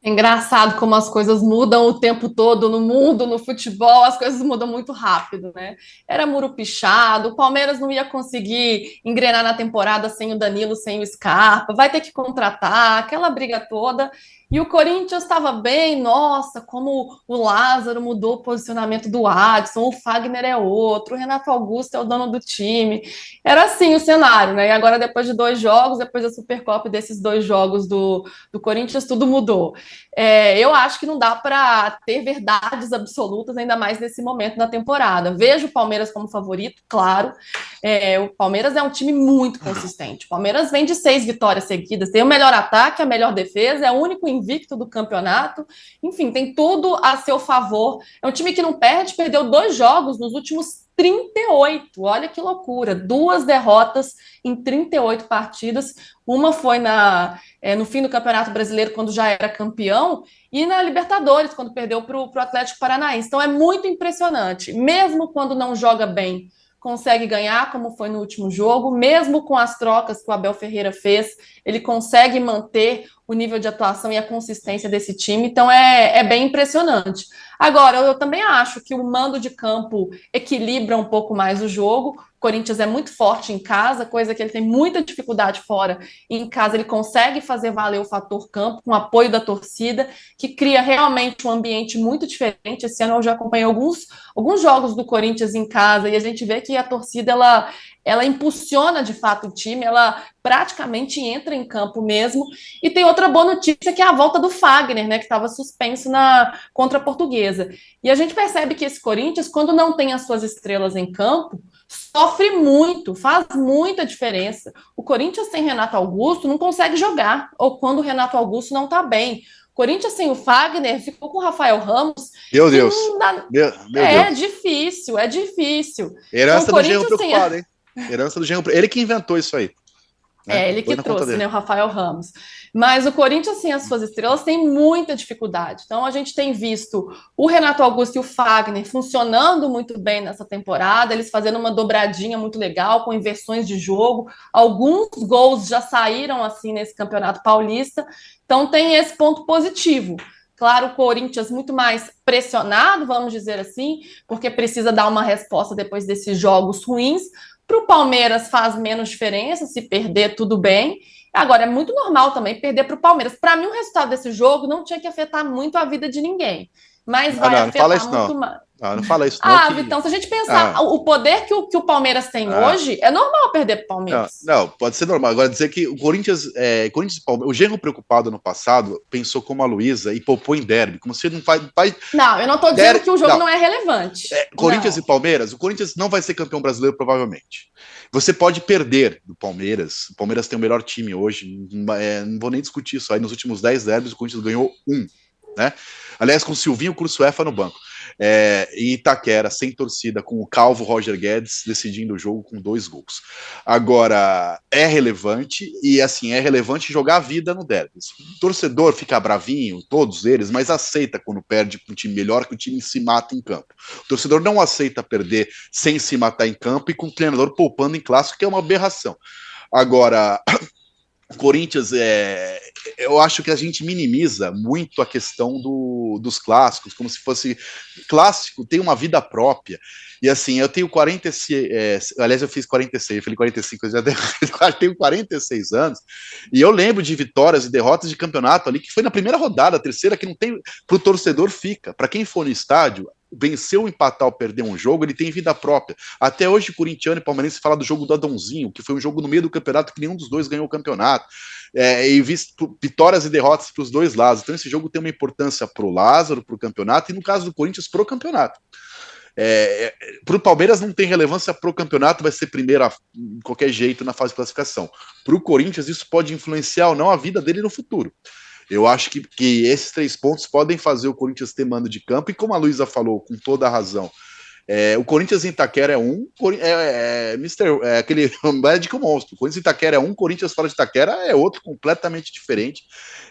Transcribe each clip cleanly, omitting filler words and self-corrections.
É engraçado como as coisas mudam o tempo todo no mundo, no futebol, as coisas mudam muito rápido, né? Era muro pichado, o Palmeiras não ia conseguir engrenar na temporada sem o Danilo, sem o Scarpa, vai ter que contratar, aquela briga toda. E o Corinthians estava bem, nossa, como o Lázaro mudou o posicionamento do Adson, o Fagner é outro, o Renato Augusto é o dono do time. Era assim o cenário, né? E agora, depois de dois jogos, depois da Supercopa e desses dois jogos do Corinthians, tudo mudou. Eu acho que não dá para ter verdades absolutas, ainda mais nesse momento da temporada. Vejo o Palmeiras como favorito, claro. O Palmeiras é um time muito consistente. O Palmeiras vem de 6 vitórias seguidas, tem o melhor ataque, a melhor defesa, é o único invicto do campeonato. Enfim, tem tudo a seu favor. É um time que não perde, perdeu 2 jogos nos últimos 38. Olha que loucura! 2 derrotas em 38 partidas. Uma foi no fim do Campeonato Brasileiro, quando já era campeão, e na Libertadores, quando perdeu para o Atlético Paranaense. Então é muito impressionante. Mesmo quando não joga bem, consegue ganhar, como foi no último jogo, mesmo com as trocas que o Abel Ferreira fez, ele consegue manter o nível de atuação e a consistência desse time. Então é bem impressionante. Agora, eu também acho que o mando de campo equilibra um pouco mais o jogo. O Corinthians é muito forte em casa, coisa que ele tem muita dificuldade fora. E em casa ele consegue fazer valer o fator campo com o apoio da torcida, que cria realmente um ambiente muito diferente. Esse ano eu já acompanhei alguns jogos do Corinthians em casa e a gente vê que a torcida ela impulsiona de fato o time, ela praticamente entra em campo mesmo. E tem outra boa notícia que é a volta do Fagner, né, que estava suspenso contra a Portuguesa. E a gente percebe que esse Corinthians, quando não tem as suas estrelas em campo, sofre muito, faz muita diferença. O Corinthians sem Renato Augusto não consegue jogar, ou quando o Renato Augusto não está bem. O Corinthians sem o Fagner ficou com o Rafael Ramos, Meu que Deus. não dá. Meu É Deus. difícil, é difícil. Então, o Herança do genro Corinthians sem. preocupado, hein? Herança do genro. Ele que inventou isso aí, né? Ele Põe que na conta trouxe, dele. né, o Rafael Ramos. Mas o Corinthians, assim, as suas estrelas têm muita dificuldade. Então, a gente tem visto o Renato Augusto e o Fagner funcionando muito bem nessa temporada, eles fazendo uma dobradinha muito legal, com inversões de jogo. Alguns gols já saíram, assim, nesse Campeonato Paulista. Então, tem esse ponto positivo. Claro, o Corinthians muito mais pressionado, vamos dizer assim, porque precisa dar uma resposta depois desses jogos ruins. Para o Palmeiras faz menos diferença, se perder, tudo bem. Agora, é muito normal também perder para o Palmeiras. Para mim, o resultado desse jogo não tinha que afetar muito a vida de ninguém, mas Ah, vai não, não fala afetar isso não. muito mais. Não, não fala isso não Ah, que... Vitão, se a gente pensar Ah, o poder que o Palmeiras tem ah, hoje, é normal perder para o não, Palmeiras. não, pode ser normal. Agora, dizer que o Corinthians, Corinthians e Palmeiras, o Genro preocupado no passado pensou como a Luísa e poupou em derby, como se não faz Não, eu não estou dizendo que o jogo não, não é relevante. Corinthians e Não. Palmeiras, o Corinthians não vai ser campeão brasileiro provavelmente. Você pode perder do Palmeiras. O Palmeiras tem o melhor time hoje. Não vou nem discutir isso. Aí nos últimos 10 derbys, o Corinthians ganhou um, né? Aliás, com o Silvinho Cursuefa no banco. Em Itaquera, sem torcida, com o calvo Roger Guedes decidindo o jogo com 2 gols. Agora, é relevante, e assim, é relevante jogar a vida no derby. O torcedor fica bravinho, todos eles, mas aceita quando perde com um time melhor, que o time se mata em campo. O torcedor não aceita perder sem se matar em campo e com o treinador poupando em clássico, que é uma aberração. Agora, o Corinthians eu acho que a gente minimiza muito a questão dos clássicos, como se fosse clássico tem uma vida própria. E assim, eu tenho 46, aliás, eu fiz 46, eu falei 45, eu já tenho 46 anos, e eu lembro de vitórias e derrotas de campeonato ali, que foi na primeira rodada, a terceira, que não tem, pro torcedor fica. Para quem for no estádio, venceu, empatar ou perder um jogo, ele tem vida própria. Até hoje, corintiano e palmeirense fala do jogo do Adãozinho, que foi um jogo no meio do campeonato que nenhum dos dois ganhou o campeonato. E visto vitórias e derrotas para os dois lados. Então, esse jogo tem uma importância para o Lázaro, para o campeonato, e no caso do Corinthians, para o campeonato. Para o Palmeiras não tem relevância para o campeonato, vai ser primeiro de qualquer jeito na fase de classificação. Para o Corinthians, isso pode influenciar ou não a vida dele no futuro. Eu acho que esses 3 pontos podem fazer o Corinthians ter mando de campo, e como a Luísa falou, com toda a razão, O Corinthians em Itaquera é aquele médico monstro. O Corinthians em Itaquera é um, Corinthians fora de Itaquera é outro completamente diferente.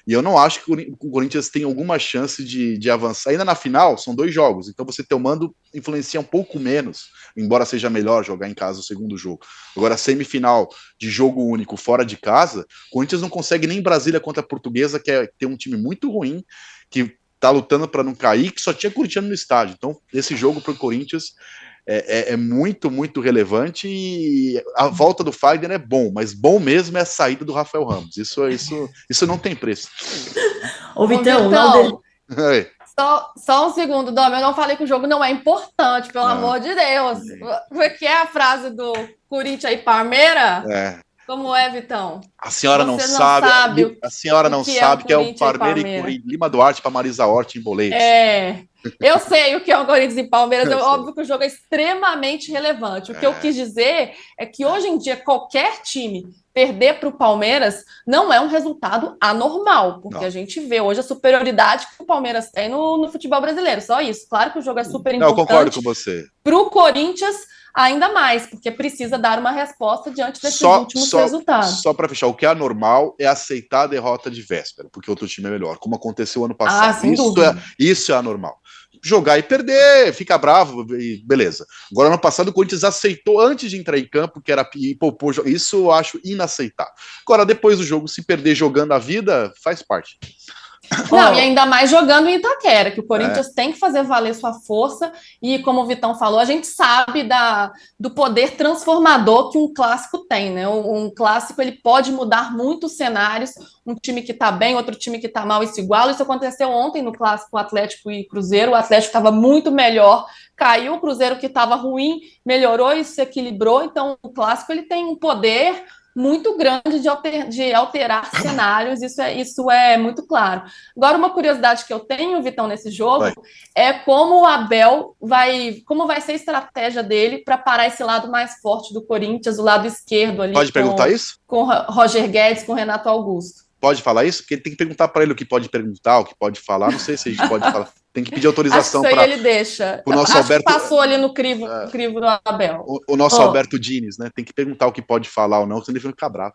E eu não acho que o Corinthians tem alguma chance de avançar. Ainda na final, são 2 jogos, então você ter o mando influencia um pouco menos, embora seja melhor jogar em casa o segundo jogo. Agora, semifinal de jogo único fora de casa, o Corinthians não consegue nem em Brasília contra a Portuguesa, que tem um time muito ruim, que tá lutando para não cair, que só tinha corintiano no estádio. Então, esse jogo para o Corinthians é muito, muito relevante, e a volta do Fagner é bom, mas bom mesmo é a saída do Rafael Ramos. Isso não tem preço. Ô, Vitão, não só um segundo, Dom. Eu não falei que o jogo não é importante, pelo amor de Deus. Porque é a frase do Corinthians e Palmeiras? Como é, Vitão? A senhora não sabe. A senhora não sabe que é o Palmeiras e Lima Duarte para Marisa Hort em boletos. Eu sei o que é o Corinthians e Palmeiras. Óbvio que o jogo é extremamente relevante. O que eu quis dizer é que hoje em dia qualquer time perder para o Palmeiras não é um resultado anormal, porque a gente vê hoje a superioridade que o Palmeiras tem no futebol brasileiro. Só isso. Claro que o jogo é super importante. Eu concordo com você. Para o Corinthians, ainda mais, porque precisa dar uma resposta diante desses últimos resultados. Só para fechar, o que é anormal é aceitar a derrota de véspera, porque outro time é melhor, como aconteceu ano passado. Isso é anormal. Jogar e perder, fica bravo, e beleza. Agora, ano passado, o Corinthians aceitou antes de entrar em campo, que era poupou. Isso eu acho inaceitável. Agora, depois do jogo, se perder jogando a vida, faz parte. Não, e ainda mais jogando em Itaquera, que o Corinthians tem que fazer valer sua força, e como o Vitão falou, a gente sabe do poder transformador que um clássico tem, né? Um clássico, ele pode mudar muitos cenários, um time que tá bem, outro time que tá mal e se iguala. Isso aconteceu ontem no clássico Atlético e Cruzeiro. O Atlético estava muito melhor, caiu, o Cruzeiro que estava ruim melhorou e se equilibrou. Então o clássico, ele tem um poder muito grande de alterar cenários, isso é muito claro. Agora, uma curiosidade que eu tenho, Vitão, nesse jogo, é como o Abel como vai ser a estratégia dele para parar esse lado mais forte do Corinthians, o lado esquerdo ali. Pode perguntar isso? Com Roger Guedes, com Renato Augusto. Pode falar isso? Porque ele tem que perguntar para ele o que pode perguntar, o que pode falar. Não sei se a gente pode falar. Tem que pedir autorização para ele deixa. O nosso Alberto que passou ali no crivo do Abel. O nosso Alberto Diniz, né? Tem que perguntar o que pode falar ou não, senão ele vai ficar bravo.